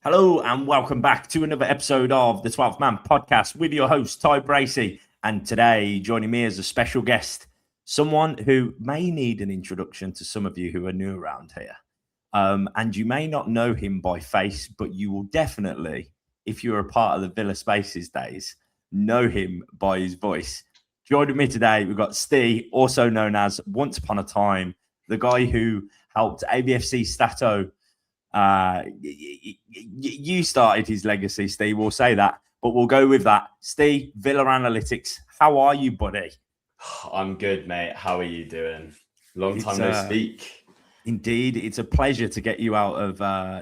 Hello and welcome back to another episode of the 12th Man podcast with your host, Ty Bracey. And today, joining me as a special guest, someone who may need an introduction to some of you who are new around here. And you may not know him by face, but you will definitely, if you're a part of the Villa Spaces days, know him by his voice. Joining me today, we've got Ste, also known as Once Upon a Time, the guy who helped AVFC Stato. You started his legacy, Steve. We'll say that, but we'll go with that. Steve, Villa Analytics. How are you, buddy? I'm good, mate. How are you doing? Long time no speak. Indeed, it's a pleasure to get you out of.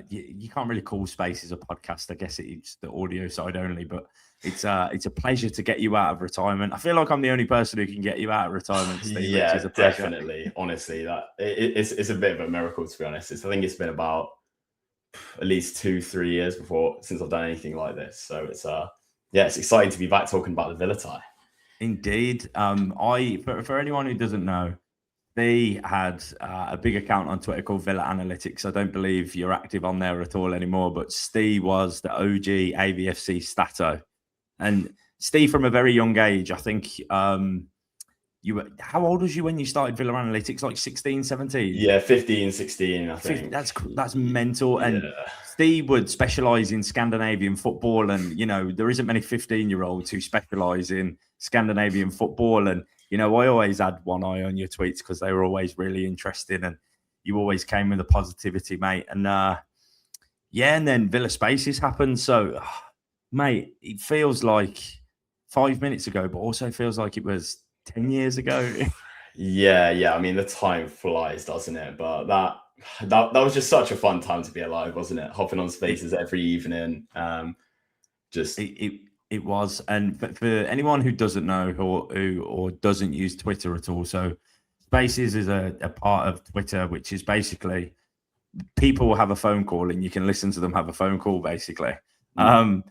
You can't really call Spaces a podcast. I guess it's the audio side only, but it's a pleasure to get you out of retirement. I feel like I'm the only person who can get you out of retirement, Steve. Yeah, which is definitely. Honestly, it's a bit of a miracle, to be honest. I think it's been about at least 2-3 years since I've done anything like this. So it's exciting to be back talking about the Villa tie. Indeed. For anyone who doesn't know, they had a big account on Twitter called Villa Analytics. I don't believe you're active on there at all anymore, but Steve was the OG AVFC Stato. And Steve, from a very young age, I think how old was you when you started Villa Analytics? Like 16, 17? Yeah, 15, 16, I think. That's mental. And Steve would specialise in Scandinavian football. And, there isn't many 15-year-olds who specialise in Scandinavian football. And, I always had one eye on your tweets because they were always really interesting. And you always came with the positivity, mate. And, and then Villa Spaces happened. So, mate, it feels like 5 minutes ago, but also feels like it was 10 years ago. Yeah. I mean, the time flies, doesn't it? But that was just such a fun time to be alive, wasn't it? Hopping on Spaces every evening. It was. And for anyone who doesn't know or doesn't use Twitter at all, so Spaces is a part of Twitter, which is basically people will have a phone call and you can listen to them have a phone call, basically. And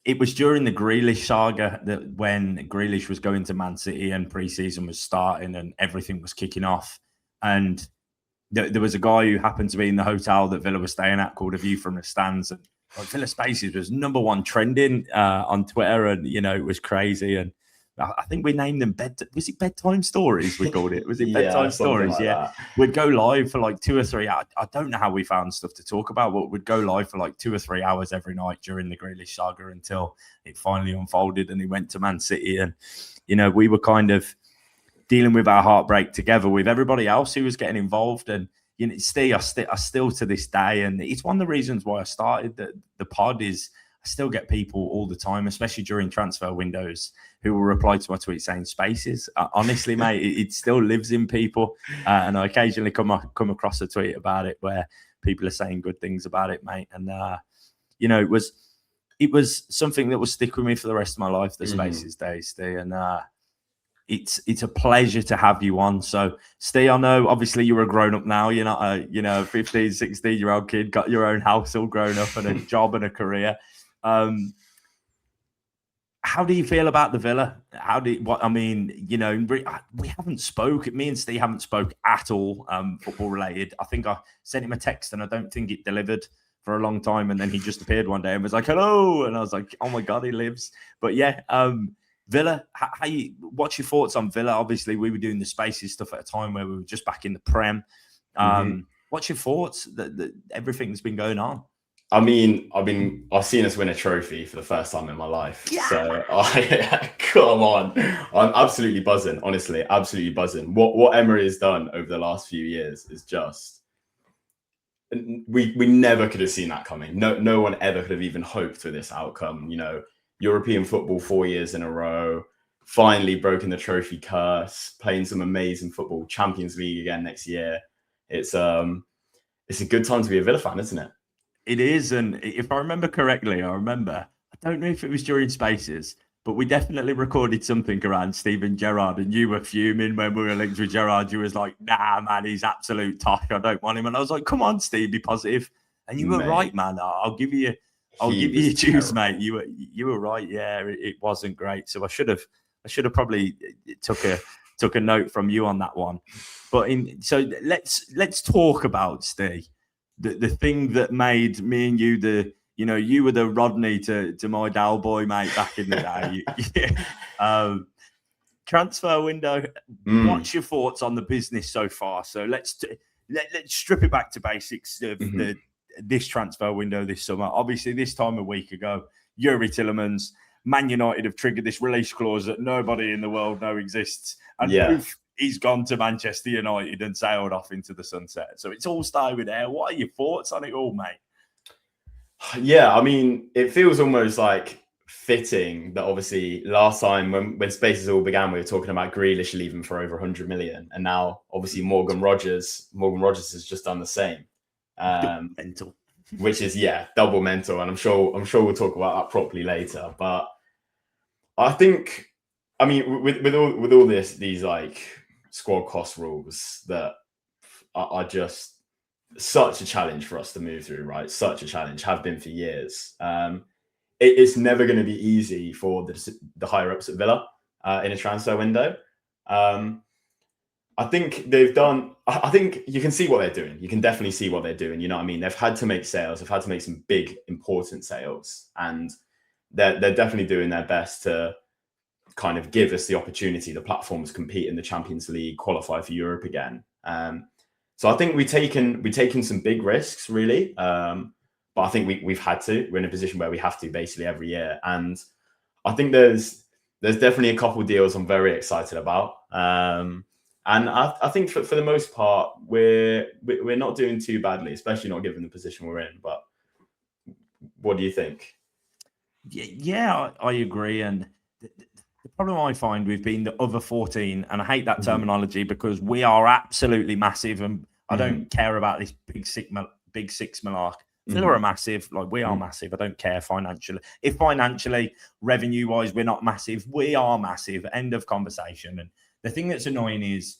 it was during the Grealish saga that when Grealish was going to Man City and pre-season was starting and everything was kicking off. And there was a guy who happened to be in the hotel that Villa was staying at called A View from the Stands. And Villa Spaces was number one trending on Twitter. And, it was crazy. And I think we named them was it bedtime stories? We called it. Was it bedtime stories? Like yeah. That. We'd go live for like 2 or 3 hours. I don't know how we found stuff to talk about, but we'd go live for like 2 or 3 hours every night during the Grealish saga until it finally unfolded and he went to Man City. And, we were kind of dealing with our heartbreak together with everybody else who was getting involved. And, Steve, I still to this day, and it's one of the reasons why I started the pod is I still get people all the time, especially during transfer windows, who will reply to my tweet saying Spaces. Honestly, mate, it still lives in people. And I occasionally come across a tweet about it where people are saying good things about it, mate. And, it was something that will stick with me for the rest of my life, the Spaces days, Steve. And it's a pleasure to have you on. So, Steve, I know obviously you're a grown-up now. You're not a 15, 16-year-old kid, got your own house all grown up and a job and a career. How do you feel about the Villa? We haven't spoke. Me and Steve haven't spoke at all football related. I think I sent him a text and I don't think it delivered for a long time. And then he just appeared one day and was like, hello. And I was like, oh my God, he lives. But yeah, Villa, what's your thoughts on Villa? Obviously, we were doing the Spaces stuff at a time where we were just back in the Prem. What's your thoughts that everything's been going on? I mean, I've seen us win a trophy for the first time in my life. Yeah. So come on. I'm absolutely buzzing, honestly, absolutely buzzing. What Emery has done over the last few years is just, we never could have seen that coming. No one ever could have even hoped for this outcome. European football 4 years in a row, finally broken the trophy curse, playing some amazing football, Champions League again next year. It's a good time to be a Villa fan, isn't it? It is, and if I remember correctly, I don't know if it was during Spaces, but we definitely recorded something around Steven Gerrard, and you were fuming when we were linked with Gerrard. You was like, nah, man, he's absolute tosh. I don't want him. And I was like, come on, Steve, be positive. And you were right, man. I'll give you your dues, mate. You were right. Yeah, it wasn't great. So I should have probably took a note from you on that one. But so let's talk about Steve. the thing that made me and you you were the Rodney to my Dal boy, mate, back in the day. Transfer window. What's your thoughts on the business so far? So let's strip it back to basics of this transfer window this summer. Obviously, this time a week ago, Yuri Tillemans, Man United have triggered this release clause that nobody in the world knows exists. And poof, he's gone to Manchester United and sailed off into the sunset. So it's all started with there. What are your thoughts on it all, mate? Yeah, I mean, it feels almost like fitting that obviously last time when Spaces all began, we were talking about Grealish leaving for over 100 million. And now obviously Morgan Rogers has just done the same. Mental. Which is, double mental. And I'm sure we'll talk about that properly later. But I think, I mean, with all these like squad cost rules that are just such a challenge for us to move through, right? Such a challenge, have been for years. It's never going to be easy for the higher ups at Villa in a transfer window. I think I think you can see what they're doing. You can definitely see what they're doing. You know what I mean? They've had to make sales. They've had to make some big, important sales. And they're definitely doing their best to kind of give us the opportunity, the platform to compete in the Champions League, qualify for Europe again. So I think we've taken some big risks, really. But I think we've had to. We're in a position where we have to basically every year. And I think there's definitely a couple of deals I'm very excited about. And I think for the most part, we're not doing too badly, especially not given the position we're in. But what do you think? Yeah, I agree. And the problem I find we've been the other 14, and I hate that terminology because we are absolutely massive, and I don't care about this big six malark. Villa are massive, like we are massive. I don't care financially. If financially, revenue-wise, we're not massive, we are massive. End of conversation. And the thing that's annoying is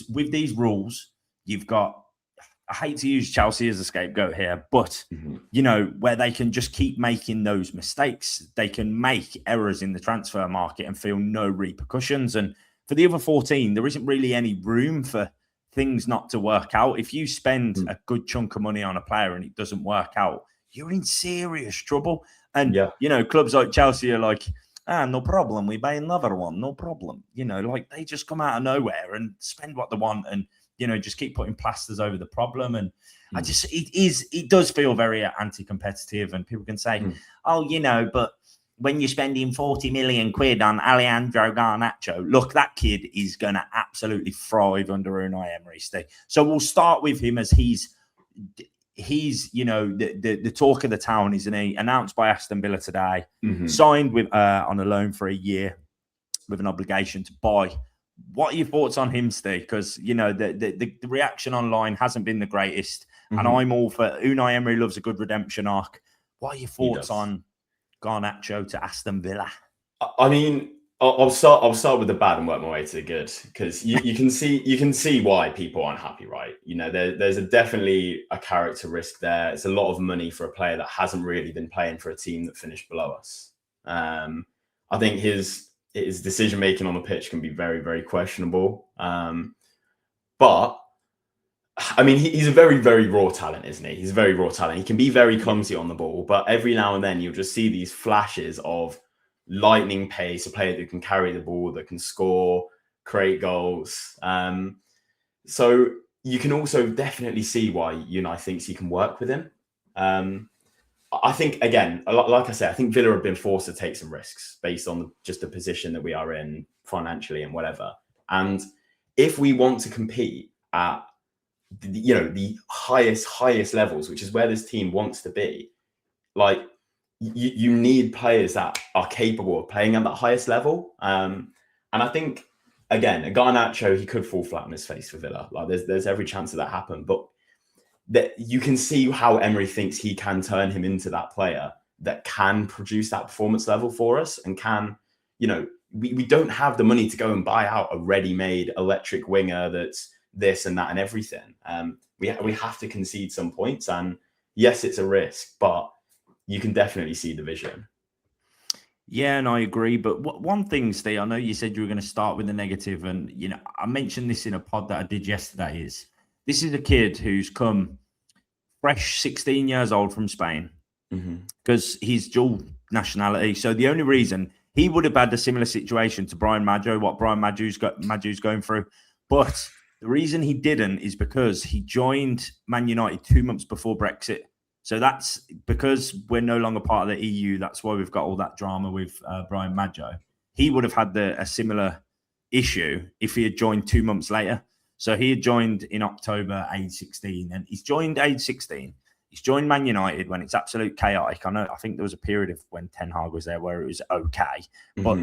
with these rules, you've got, I hate to use Chelsea as a scapegoat here, but, where they can just keep making those mistakes. They can make errors in the transfer market and feel no repercussions. And for the other 14, there isn't really any room for things not to work out. If you spend a good chunk of money on a player and it doesn't work out, you're in serious trouble. And, clubs like Chelsea are like, no problem. We buy another one. No problem. Like they just come out of nowhere and spend what they want and, just keep putting plasters over the problem. And it does feel very anti-competitive, and people can say, but when you're spending 40 million quid on Alejandro Garnacho, look, that kid is going to absolutely thrive under Unai Emery, Ste. So we'll start with him as he's the talk of the town, isn't he? Announced by Aston Villa today, signed with on a loan for a year with an obligation to buy. What are your thoughts on him, Steve? Because the reaction online hasn't been the greatest, and I'm all for Unai Emery loves a good redemption arc. What are your thoughts on Garnacho to Aston Villa? I mean, I'll start with the bad and work my way to the good, because you can see why people aren't happy, right? There's definitely a character risk there. It's a lot of money for a player that hasn't really been playing for a team that finished below us. I think his decision making on the pitch can be very, very questionable. But I mean, he's a very, very raw talent, isn't he? He's a very raw talent. He can be very clumsy on the ball, but every now and then you'll just see these flashes of lightning pace, a player that can carry the ball, that can score, create goals. So you can also definitely see why Unai thinks he can work with him. I think, again, like I said, I think Villa have been forced to take some risks based on just the position that we are in financially and whatever. And if we want to compete at the highest levels, which is where this team wants to be, like you need players that are capable of playing at that highest level. And I think, again, a Garnacho, he could fall flat on his face for Villa. Like there's every chance of that happen, but that you can see how Emery thinks he can turn him into that player that can produce that performance level for us and can, we don't have the money to go and buy out a ready-made electric winger that's this and that and everything. We have to concede some points, and yes, it's a risk, but you can definitely see the vision. Yeah, and I agree. But one thing, Steve, I know you said you were going to start with the negative, and I mentioned this in a pod that I did yesterday. This is a kid who's come fresh 16 years old from Spain, because he's dual nationality. So the only reason he would have had a similar situation to Brian Maggio, what Brian Maggio's going through, but the reason he didn't is because he joined Man United 2 months before Brexit. So that's because we're no longer part of the EU. That's why we've got all that drama with Brian Maggio. He would have had a similar issue if he had joined 2 months later. So he had joined in October, age 16, and he's joined age 16. He's joined Man United when it's absolute chaotic. I think there was a period of when Ten Hag was there where it was okay, but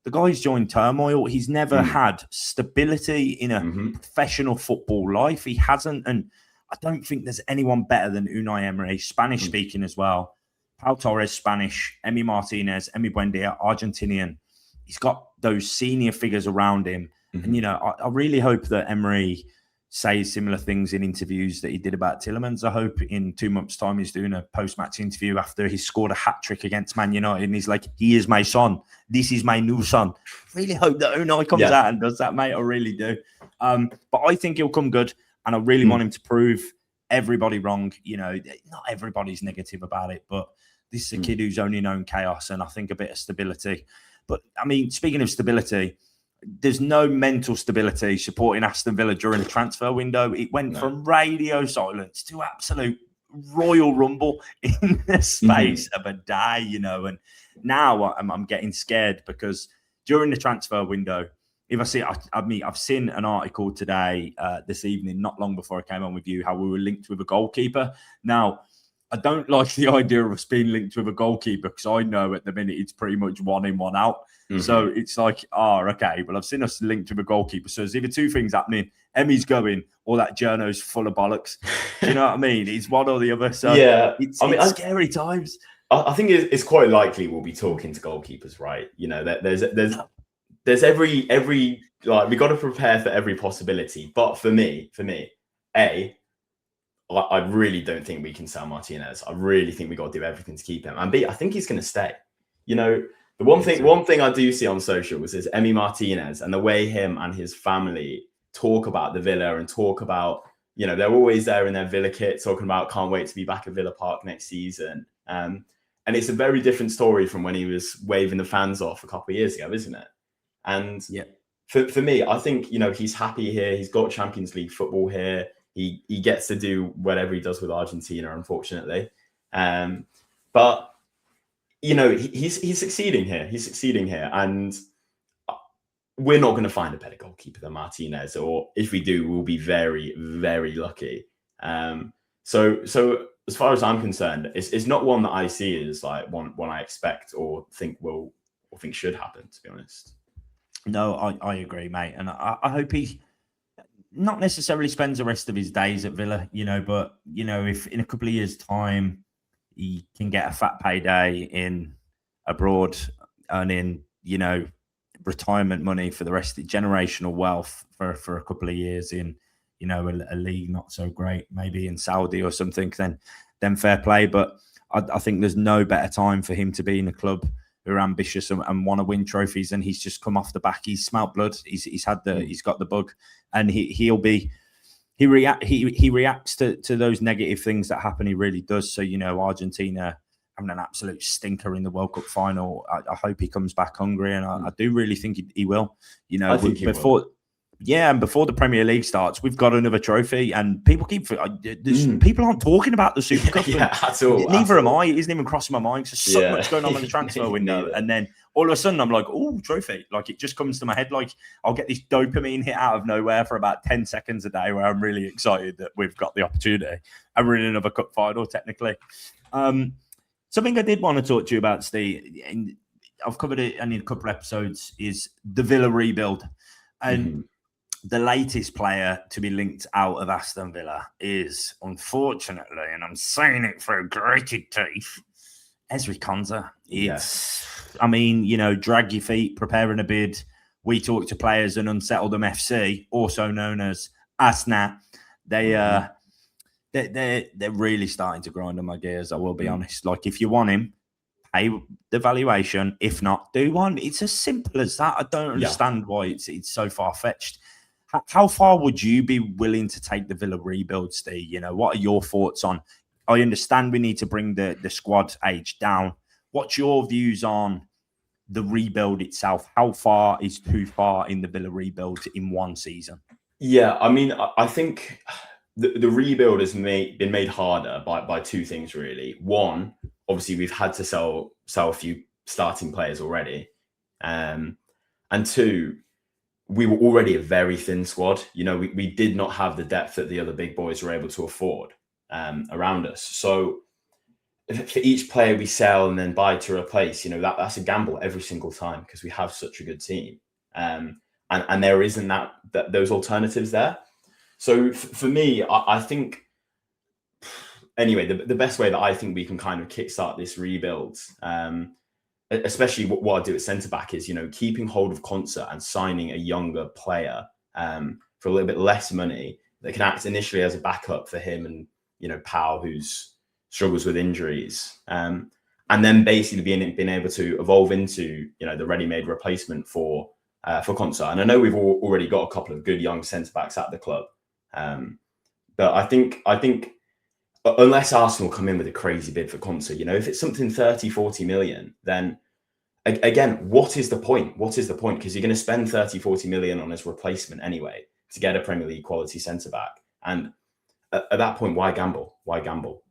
the guy's joined turmoil. He's never had stability in a professional football life. He hasn't, and I don't think there's anyone better than Unai Emery, Spanish speaking as well. Pau Torres, Spanish, Emi Martinez, Emi Buendia, Argentinian. He's got those senior figures around him. And, I really hope that Emery says similar things in interviews that he did about Tielemans. I hope in 2 months' time he's doing a post-match interview after he scored a hat-trick against Man United and he's like, he is my son. This is my new son. I really hope that Unai comes out and does that, mate. I really do. But I think he'll come good, and I really want him to prove everybody wrong. Not everybody's negative about it, but this is a kid who's only known chaos and I think a bit of stability. But, I mean, speaking of stability, there's no mental stability supporting Aston Villa during the transfer window. It went from radio silence to absolute Royal Rumble in the space of a day, and now I'm getting scared because during the transfer window, if I see, I've seen an article today, this evening, not long before I came on with you, how we were linked with a goalkeeper. Now, I don't like the idea of us being linked with a goalkeeper because I know at the minute it's pretty much 1 in, 1 out. So it's like, okay, well, I've seen us linked with a goalkeeper. So there's either two things happening. Emmy's going or that journo's full of bollocks. Do you know what I mean? It's one or the other. So it's scary times. I think it's quite likely we'll be talking to goalkeepers, right? There's every like, we got to prepare for every possibility. But for me, I really don't think we can sell Martinez. I really think we got to do everything to keep him. And B, I think he's going to stay. The one thing I do see on socials is Emi Martinez and the way him and his family talk about the Villa and talk about, they're always there in their Villa kit talking about can't wait to be back at Villa Park next season. And it's a very different story from when he was waving the fans off a couple of years ago, isn't it? And for me, I think, he's happy here. He's got Champions League football here. He gets to do whatever he does with Argentina, unfortunately. But, he's succeeding here. He's succeeding here. And we're not going to find a better goalkeeper than Martinez. Or if we do, we'll be very, very lucky. So as far as I'm concerned, it's not one that I see as like one I expect or think should happen, to be honest. No, I agree, mate. And I hope he not necessarily spends the rest of his days at Villa, but, if in a couple of years' time he can get a fat payday in abroad, earning, retirement money for the rest of generational wealth for a couple of years in, a league not so great, maybe in Saudi or something, then fair play. But I think there's no better time for him to be in a club who are ambitious and want to win trophies, and he's just come off the back. He's smelt blood. He's got the bug, and he reacts to those negative things that happen. He really does. So Argentina having an absolute stinker in the World Cup final. I hope he comes back hungry, and I do really think he will. I think he will. Yeah, and before the Premier League starts, we've got another trophy, and people people aren't talking about the Super Cup. At all. Neither am I. It isn't even crossing my mind. There's so much going on in the transfer window, and then all of a sudden I'm like, oh, trophy! Like it just comes to my head. Like I'll get this dopamine hit out of nowhere for about 10 seconds a day, where I'm really excited that we've got the opportunity, and we're in another cup final technically. Something I did want to talk to you about, Steve, and I've covered it in a couple of episodes, is the Villa rebuild, and. The latest player to be linked out of Aston Villa is, unfortunately, and I'm saying it through gritted teeth, Ezri Konsa. Drag your feet, preparing a bid. We talk to players and unsettle them FC, also known as Asnat. They're really starting to grind on my gears, I will be honest. Like, if you want him, pay the valuation. If not, do one. It's as simple as that. I don't understand why it's so far-fetched. How far would you be willing to take the Villa rebuild, Steve? What are your thoughts on I understand we need to bring the squad age down. What's your views on the rebuild itself? How far is too far in the Villa rebuild in one season? Yeah, I mean, I think the rebuild has been made harder by two things, really. One, obviously, we've had to sell a few starting players already. And two, we were already a very thin squad. You know, we did not have the depth that the other big boys were able to afford around us. So for each player we sell and then buy to replace, you know, that's a gamble every single time because we have such a good team. And there isn't those alternatives there. So for me, I think, anyway, the best way that I think we can kind of kickstart this rebuild, especially what I do at centre-back, is, you know, keeping hold of Concert and signing a younger player for a little bit less money that can act initially as a backup for him and, you know, Powell, who's struggles with injuries. And then basically being able to evolve into, you know, the ready-made replacement for Concert. And I know we've already got a couple of good young centre-backs at the club. But I think unless Arsenal come in with a crazy bid for Concert, you know, if it's something 30, 40 million, then again, what is the point? What is the point? Because you're going to spend 30, 40 million on his replacement anyway to get a Premier League quality centre-back. And at that point, why gamble? Why gamble?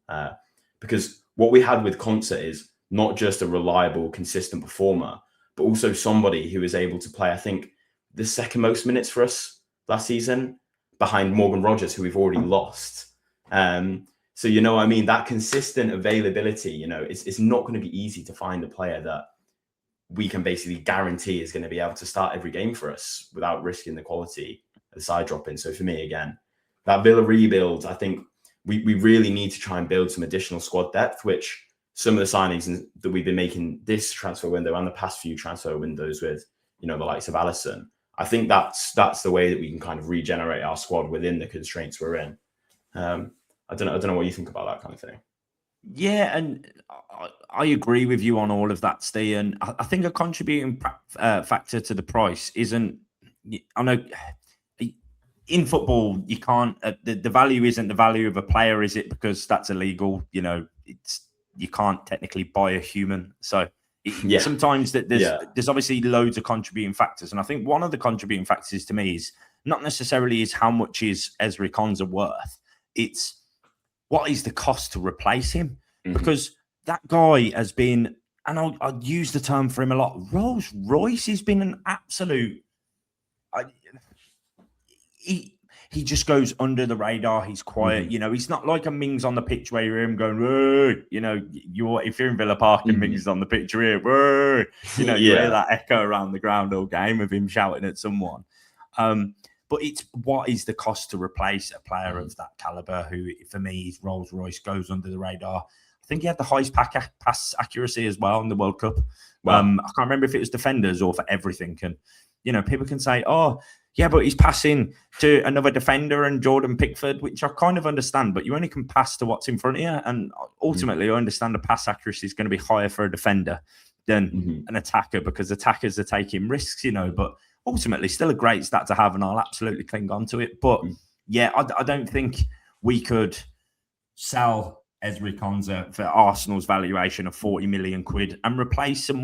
Because what we had with Concert is not just a reliable, consistent performer, but also somebody who is able to play, I think, the second most minutes for us last season, behind Morgan Rogers, who we've already lost. So, you know what I mean? That consistent availability, you know, it's not going to be easy to find a player that we can basically guarantee is going to be able to start every game for us without risking the quality of the side dropping. So for me, again, that Villa rebuild, I think we really need to try and build some additional squad depth, which some of the signings that we've been making this transfer window and the past few transfer windows with, you know, the likes of Alisson, I think that's the way that we can kind of regenerate our squad within the constraints we're in. I don't know what you think about that kind of thing. Yeah, and I agree with you on all of that, Ste. And I think a contributing factor to the price isn't, I know in football, you can't, the value isn't the value of a player, is it? Because that's illegal. You know, you can't technically buy a human. So sometimes there's obviously loads of contributing factors. And I think one of the contributing factors to me is not necessarily is how much is Ezri Konsa worth. It's what is the cost to replace him? Mm-hmm. Because that guy has been, and I'll use the term for him a lot, Rolls Royce has been an absolute, he just goes under the radar. He's quiet. Mm-hmm. You know, he's not like a Mings on the pitch where you hear him going, whoa. You know, if you're in Villa Park and Mings is on the pitch, you hear, whoa. You know, you hear that echo around the ground all game of him shouting at someone. But it's what is the cost to replace a player of that caliber who, for me, Rolls Royce goes under the radar. I think he had the highest pass accuracy as well in the World Cup. Wow. I can't remember if it was defenders or for everything. And, you know, people can say, oh, yeah, but he's passing to another defender and Jordan Pickford, which I kind of understand, but you only can pass to what's in front of you. And ultimately, I understand the pass accuracy is going to be higher for a defender than an attacker because attackers are taking risks, you know, but ultimately still a great stat to have and I'll absolutely cling on to it. But yeah, I don't think we could sell Ezri Konsa for Arsenal's valuation of 40 million quid and replace him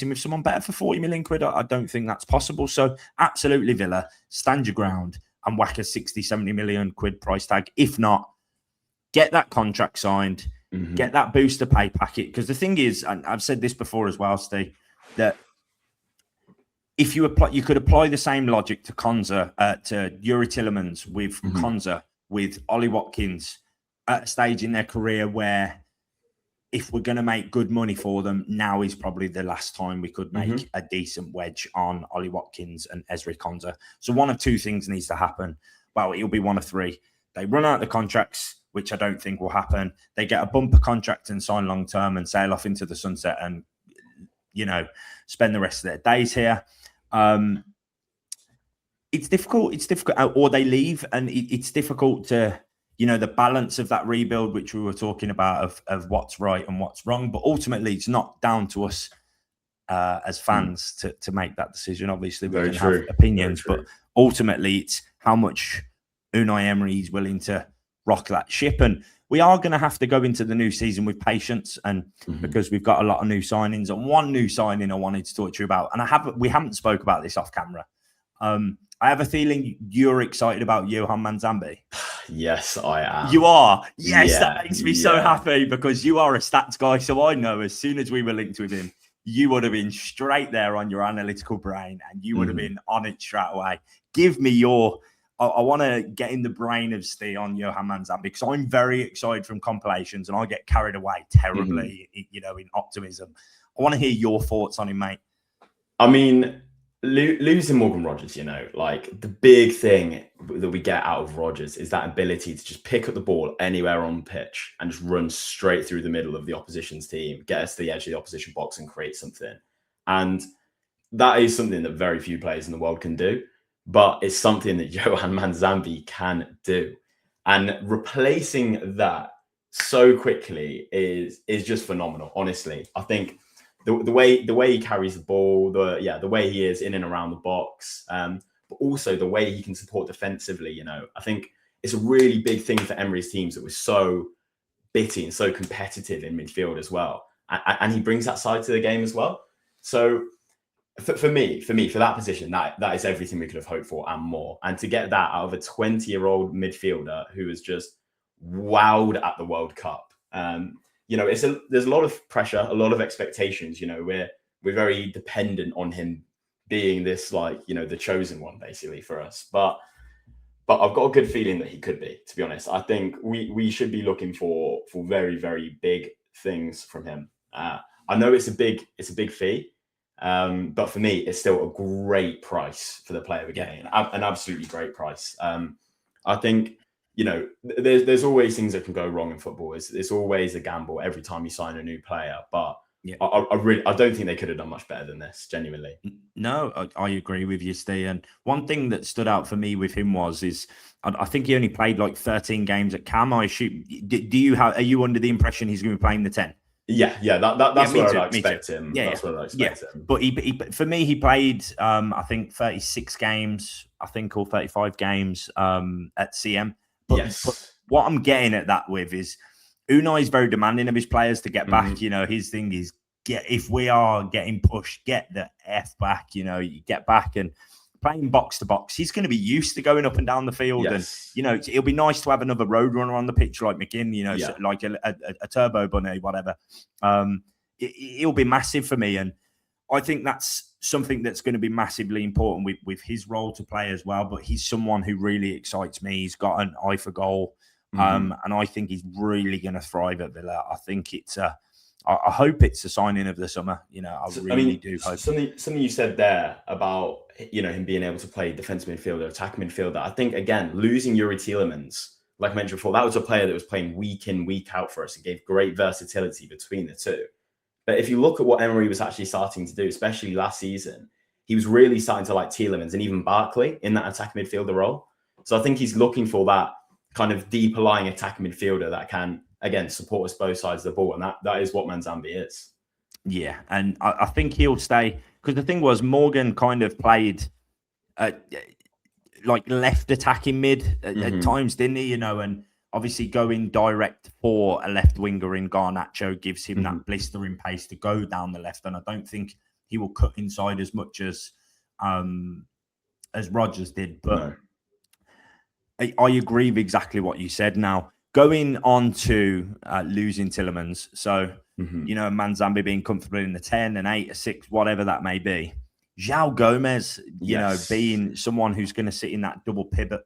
with someone better for 40 million quid. I don't think that's possible. So absolutely, Villa, stand your ground and whack a 60, 70 million quid price tag. If not, get that contract signed, get that booster pay packet. Because the thing is, and I've said this before as well, Steve, that if you could apply the same logic to Konsa, to Yuri Tillemans with Konsa, with Ollie Watkins at a stage in their career where if we're going to make good money for them, now is probably the last time we could make a decent wedge on Ollie Watkins and Ezri Konsa. So one of two things needs to happen. Well, it'll be one of three. They run out the contracts, which I don't think will happen. They get a bumper contract and sign long-term and sail off into the sunset and, you know, spend the rest of their days here. It's difficult. Or they leave and it's difficult to, you know, the balance of that rebuild, which we were talking about of what's right and what's wrong. But ultimately, it's not down to us as fans to make that decision. Obviously, we can have opinions, but ultimately, it's how much Unai Emery is willing to rock that ship. And we are going to have to go into the new season with patience, and because we've got a lot of new signings. And one new signing I wanted to talk to you about, and we haven't spoke about this off camera. I have a feeling you're excited about Johan Manzambi. Yes, I am. You are? Yes, that makes me so happy because you are a stats guy. So I know as soon as we were linked with him, you would have been straight there on your analytical brain and you would have been on it straight away. Give me your... I want to get in the brain of Ste on Johan Manzambi because I'm very excited from compilations and I get carried away terribly, in optimism. I want to hear your thoughts on him, mate. I mean... Losing Morgan Rogers, like the big thing that we get out of Rogers is that ability to just pick up the ball anywhere on pitch and just run straight through the middle of the opposition's team, get us to the edge of the opposition box and create something. And that is something that very few players in the world can do, but it's something that Johan Manzambi can do. And replacing that so quickly is just phenomenal, honestly. I think the way he carries the ball, the way he is in and around the box, but also the way he can support defensively. I think it's a really big thing for Emery's teams that was so bitty and so competitive in midfield as well, and he brings that side to the game as well. So for that position, that is everything we could have hoped for and more. And to get that out of a 20-year-old midfielder who has just wowed at the World Cup. There's a lot of pressure, a lot of expectations. We're very dependent on him being this, the chosen one, basically, for us. But I've got a good feeling that he could be. To be honest, I think we should be looking for very, very big things from him. I know it's a big fee, but for me, it's still a great price for the player we're getting, an absolutely great price. I think. There's always things that can go wrong in football. It's always a gamble every time you sign a new player. But I don't think they could have done much better than this, genuinely. No, I agree with you, Ste. And one thing that stood out for me with him is I think he only played like 13 games at Cam. I assume. Are you under the impression he's going to be playing the 10? Yeah, that's where I expect him. That's where I expect him. But for me, he played I think 36 games, or 35 games at CM. But what I'm getting at that with is Unai is very demanding of his players to get back. His thing is if we are getting pushed, get the F back. You get back and playing box to box. He's going to be used to going up and down the field, and it'll be nice to have another road runner on the pitch like McGinn. So like a turbo bunny, whatever. It'll be massive for me, and I think that's something that's going to be massively important with his role to play as well. But he's someone who really excites me. He's got an eye for goal. And I think he's really going to thrive at Villa. I think I hope it's a signing of the summer. I really do hope. Something you said there about, him being able to play defensive midfielder, attack midfielder. I think, again, losing Yuri Tielemans, like I mentioned before, that was a player that was playing week in, week out for us and gave great versatility between the two. But if you look at what Emery was actually starting to do, especially last season, he was really starting to like Tielemans and even Barkley in that attack midfielder role. So I think he's looking for that kind of deeper lying attack midfielder that can, again, support us both sides of the ball. And that is what Manzambi is. Yeah, and I think he'll stay. Because the thing was, Morgan kind of played like left attacking mid at times, didn't he? And obviously, going direct for a left winger in Garnacho gives him that blistering pace to go down the left, and I don't think he will cut inside as much as Rodgers did. But I agree with exactly what you said. Now, going on to losing Tielemans, so Manzambi being comfortable in the 10, and 8, or 6, whatever that may be. João Gomez, being someone who's going to sit in that double pivot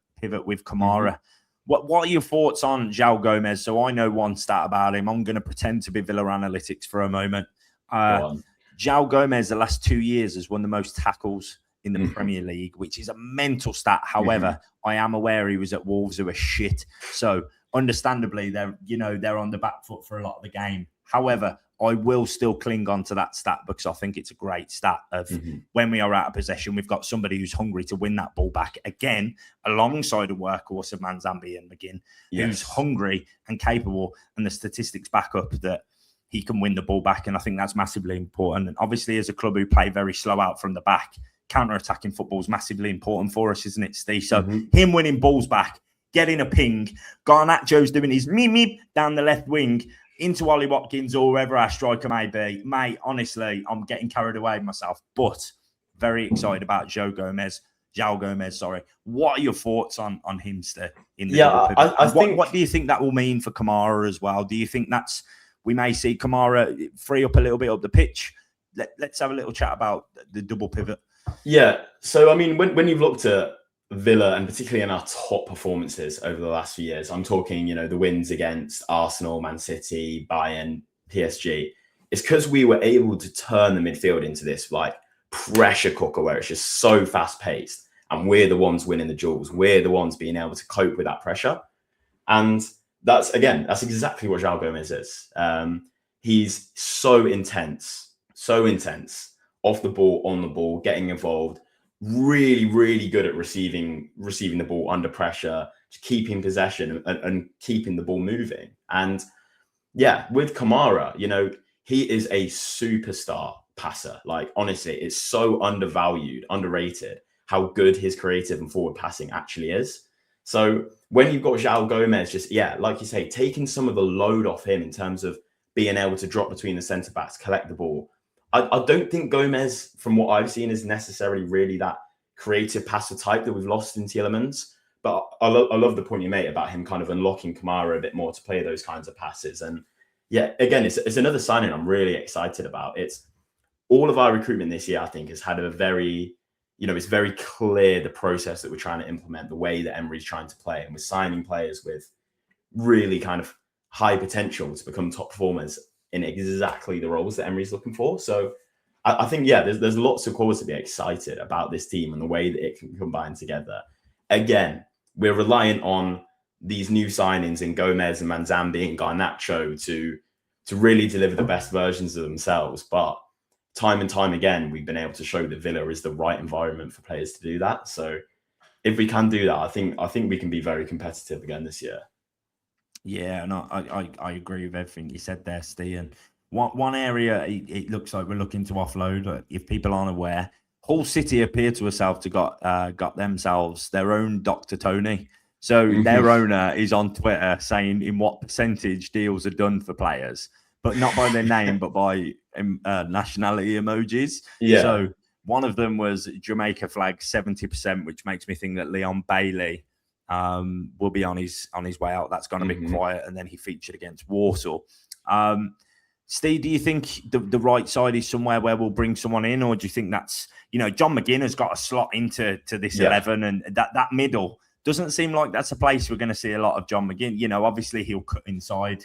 with Kamara. What are your thoughts on João Gomez? So I know one stat about him. I'm going to pretend to be Villa Analytics for a moment. João Gomez, the last 2 years, has won the most tackles in the Premier League, which is a mental stat. However, I am aware he was at Wolves, who are shit. So understandably, they're on the back foot for a lot of the game. However, I will still cling on to that stat because I think it's a great stat of when we are out of possession, we've got somebody who's hungry to win that ball back. Again, alongside a workhorse of Manzambi and McGinn, who's hungry and capable, and the statistics back up that he can win the ball back. And I think that's massively important. And obviously, as a club who play very slow out from the back, counter-attacking football is massively important for us, isn't it, Steve? So him winning balls back getting a ping. Garnacho's doing his meep down the left wing into Ollie Watkins or wherever our striker may be. Mate, honestly, I'm getting carried away myself, but very excited about João Gomez, sorry. What are your thoughts on him, Ste, in the double pivot? I think... What do you think that will mean for Kamara as well? Do you think we may see Kamara free up a little bit up the pitch? Let's have a little chat about the double pivot. Yeah. So, I mean, when you've looked at Villa and particularly in our top performances over the last few years, I'm talking, the wins against Arsenal, Man City, Bayern, PSG, it's because we were able to turn the midfield into this like pressure cooker where it's just so fast paced. And we're the ones winning the duels. We're the ones being able to cope with that pressure. And that's exactly what João Gomez is. He's so intense, off the ball, on the ball, getting involved, really, really good at receiving the ball under pressure, keeping possession and keeping the ball moving. And yeah, with Kamara, he is a superstar passer. Like, honestly, it's so undervalued, underrated how good his creative and forward passing actually is. So when you've got João Gomez, like you say, taking some of the load off him in terms of being able to drop between the centre backs, collect the ball. I don't think Gomez, from what I've seen, is necessarily really that creative passer type that we've lost in Tielemans. But I love the point you made about him kind of unlocking Kamara a bit more to play those kinds of passes. And yeah, again, it's another signing I'm really excited about. It's all of our recruitment this year, I think, has had a very... it's very clear the process that we're trying to implement, the way that Emery's trying to play. And we're signing players with really kind of high potential to become top performers in exactly the roles that Emery's looking for. So I think, there's lots of cause to be excited about this team and the way that it can combine together. Again, we're reliant on these new signings in Gomez and Manzambi and Garnacho to really deliver the best versions of themselves. But time and time again, we've been able to show that Villa is the right environment for players to do that. So if we can do that, I think we can be very competitive again this year. Yeah, and I agree with everything you said there, Ste. And one area it looks like we're looking to offload, if people aren't aware, Hull City appear to have got themselves their own Dr. Tony. So their owner is on Twitter saying in what percentage deals are done for players, but not by their name, but by nationality emojis. Yeah. So one of them was Jamaica flag 70%, which makes me think that Leon Bailey will be on his way out. That's gone a bit quiet, and then he featured against Warsaw. Steve, do you think the right side is somewhere where we'll bring someone in, or do you think that's John McGinn has got a slot into this 11, and that middle doesn't seem like that's a place we're going to see a lot of John McGinn. Obviously he'll cut inside.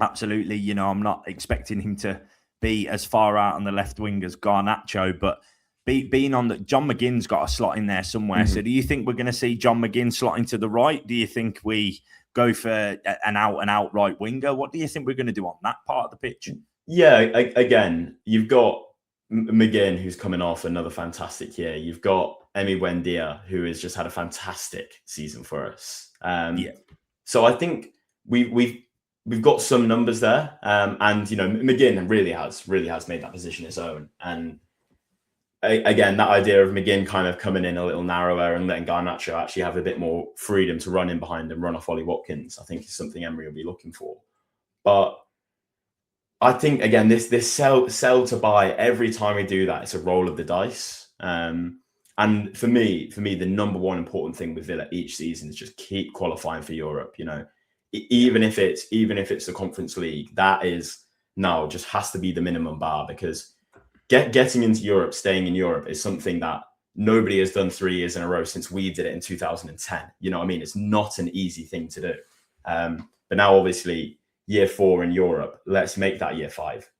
Absolutely, I'm not expecting him to be as far out on the left wing as Garnacho, but being on John McGinn's got a slot in there somewhere. So do you think we're going to see John McGinn slotting to the right? Do you think we go for an out right winger? What do you think we're going to do on that part of the pitch? Yeah, again, you've got McGinn, who's coming off another fantastic year. You've got Emi Buendia, who has just had a fantastic season for us. So I think we've got some numbers there, and McGinn really has made that position its own. And again, that idea of McGinn kind of coming in a little narrower and letting Garnacho actually have a bit more freedom to run in behind and run off Ollie Watkins, I think is something Emery will be looking for. But I think, again, this sell to buy, every time we do that, it's a roll of the dice. And for me, the number one important thing with Villa each season is just keep qualifying for Europe. Even if it's the Conference League, that is now just has to be the minimum bar, because getting into Europe, staying in Europe is something that nobody has done 3 years in a row since we did it in 2010. You know what I mean? It's not an easy thing to do. But now, obviously, year 4 in Europe, let's make that year 5.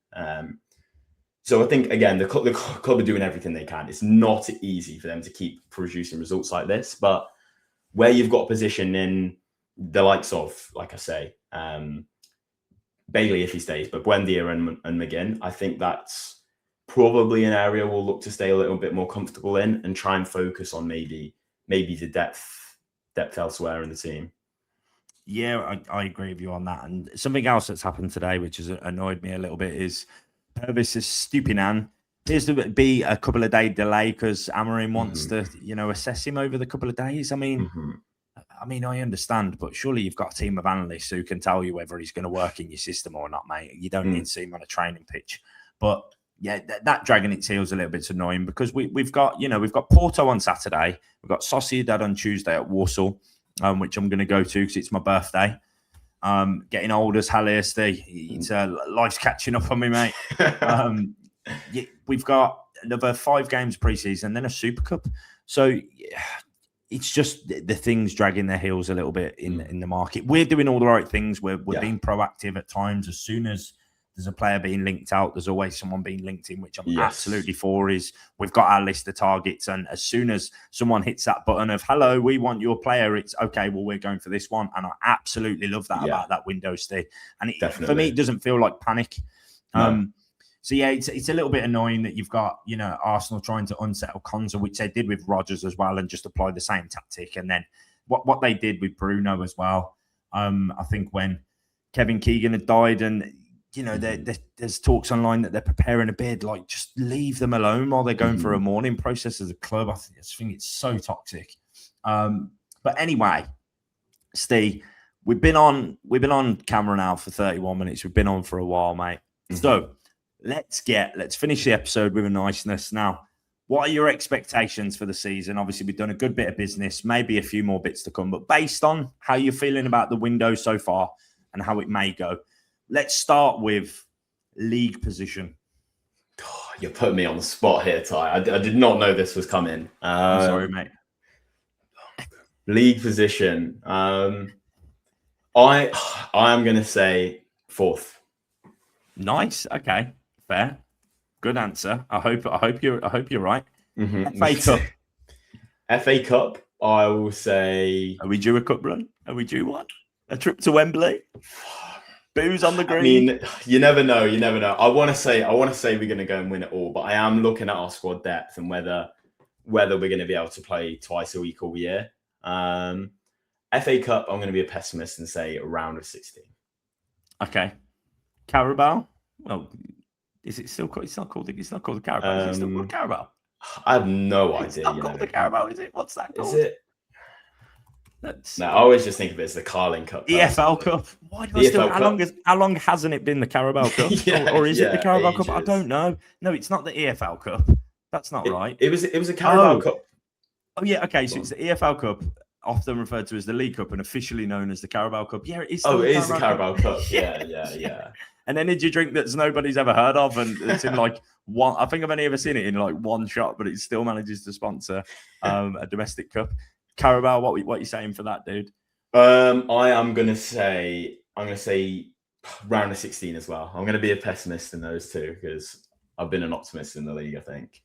So I think, again, the club are doing everything they can. It's not easy for them to keep producing results like this, but where you've got position in the likes of, like I say, Bailey if he stays, but Buendia and McGinn, I think that's probably an area we'll look to stay a little bit more comfortable in and try and focus on maybe the depth elsewhere in the team. Yeah, I agree with you on that. And something else that's happened today, which has annoyed me a little bit, is Purvis' Stupinan. Appears to be a couple of day delay because Amorim wants to, assess him over the couple of days. I mean, I mean, I understand, but surely you've got a team of analysts who can tell you whether he's going to work in your system or not, mate. You don't need to see him on a training pitch. But yeah, that dragging its heels a little bit's annoying because we've got Porto on Saturday, we've got Sociedad on Tuesday at Warsaw, which I'm going to go to because it's my birthday. Getting old as hell here, Ste. It's life's catching up on me, mate. We've got another 5 games pre-season, then a Super Cup. So it's just the things dragging their heels a little bit in the market. We're doing all the right things. We're being proactive at times. As soon as there's a player being linked out, there's always someone being linked in, which I'm absolutely for. We've got our list of targets, and as soon as someone hits that button of "Hello, we want your player," it's okay. Well, we're going for this one, and I absolutely love that about that window, Steve. And for me, it doesn't feel like panic. No. So yeah, it's a little bit annoying that you've got Arsenal trying to unsettle Konza, which they did with Rodgers as well, and just apply the same tactic. And then what they did with Bruno as well. I think when Kevin Keegan had died, and there's talks online that they're preparing a bid. Like, just leave them alone while they're going for a mourning process as a club. I just think it's so toxic. But anyway, Steve, we've been on camera now for 31 minutes. We've been on for a while, mate. So let's finish the episode with a niceness. Now, what are your expectations for the season? Obviously, we've done a good bit of business, maybe a few more bits to come, but based on how you're feeling about the window so far and how it may go, let's start with league position. Oh, you're putting me on the spot here, Ty. I did not know this was coming. I'm sorry, mate. League position. I am going to say 4th. Nice. Okay. Fair. Good answer. I hope you're right. FA Cup. FA Cup, I will say. Are we due a cup run? Are we due one? A trip to Wembley? Booze on the green. I mean, you never know. I want to say we're going to go and win it all, but I am looking at our squad depth and whether we're going to be able to play twice a week all year. FA Cup, I'm going to be a pessimist and say a round of 16. Okay. Carabao? Well, is it still called? It's not called the Carabao. Is it still called Carabao? I have no idea. It's not called the Carabao, is it? What's that called? Is it? No, I always just think of it as the Carling Cup. EFL Cup. Why do I still? How long hasn't it been the Carabao Cup? or is it the Carabao ages. Cup? I don't know. No, it's not the EFL Cup. That's not right. It was a Carabao Cup. Oh yeah, okay. So it's the EFL Cup, often referred to as the League Cup and officially known as the Carabao Cup. Yeah, it is. It is the Carabao Cup. Yeah. An energy drink that nobody's ever heard of, and it's in like one. I think I've only ever seen it in like one shot, but it still manages to sponsor a domestic cup. Carabao, what are you saying for that, dude? I'm gonna say round of 16 as well. I'm gonna be a pessimist in those two because I've been an optimist in the league, I think.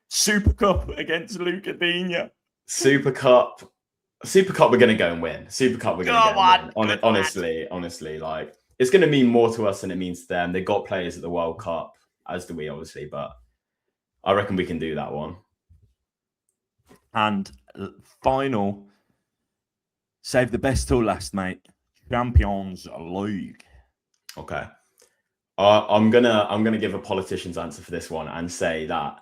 Super Cup against Luca Digne. Super Cup, we're gonna go and win. Super Cup, we're gonna go and win. Honestly, like it's gonna mean more to us than it means to them. They got players at the World Cup, as do we, obviously, but I reckon we can do that one. And final, save the best till last, mate. Champions League. Okay, I'm gonna give a politician's answer for this one and say that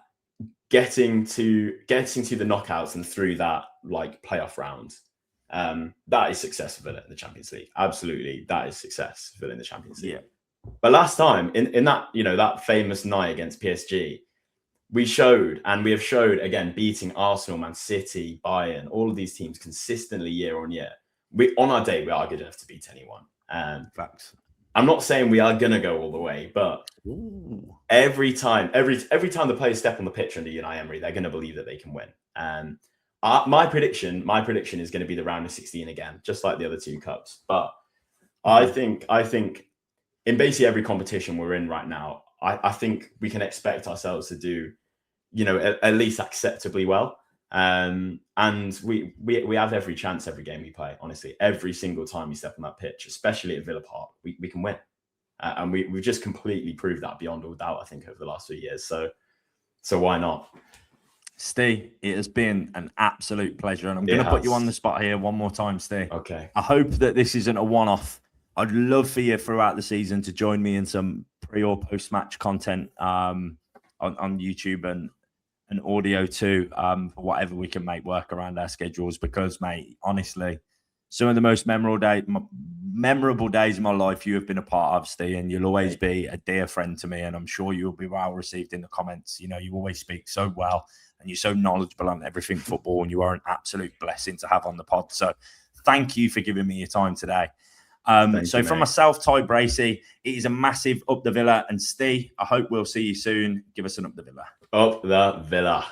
getting to the knockouts and through that like playoff round, that is success for Villa in the Champions League. Absolutely, that is success for Villa in the Champions League. Yeah. But last time in that that famous night against PSG, we showed, and we have showed again, beating Arsenal, Man City, Bayern, all of these teams consistently year on year. On our day, we are good enough to beat anyone. Facts. I'm not saying we are gonna go all the way, but every time the players step on the pitch under Unai Emery, they're gonna believe that they can win. My prediction is going to be the round of 16 again, just like the other two cups. But I think in basically every competition we're in right now, I think we can expect ourselves to do, at least acceptably well. And we have every chance every game we play. Honestly, every single time we step on that pitch, especially at Villa Park, we can win. And we've just completely proved that beyond all doubt, I think, over the last 2 years. So why not? Steve, it has been an absolute pleasure. And I'm going to put you on the spot here one more time, Steve. Okay. I hope that this isn't a one-off. I'd love for you throughout the season to join me in some pre or post-match content on YouTube and audio too, for whatever we can make work around our schedules. Because, mate, honestly, some of the most memorable days of my life you have been a part of, Ste, and you'll always be a dear friend to me, and I'm sure you'll be well received in the comments. You know, you always speak so well, and you're so knowledgeable on everything football, and you are an absolute blessing to have on the pod. So thank you for giving me your time today. So from myself, Ty Bracey, it is a massive up the Villa, and Ste, I hope we'll see you soon. Give us an up the Villa. Up the Villa.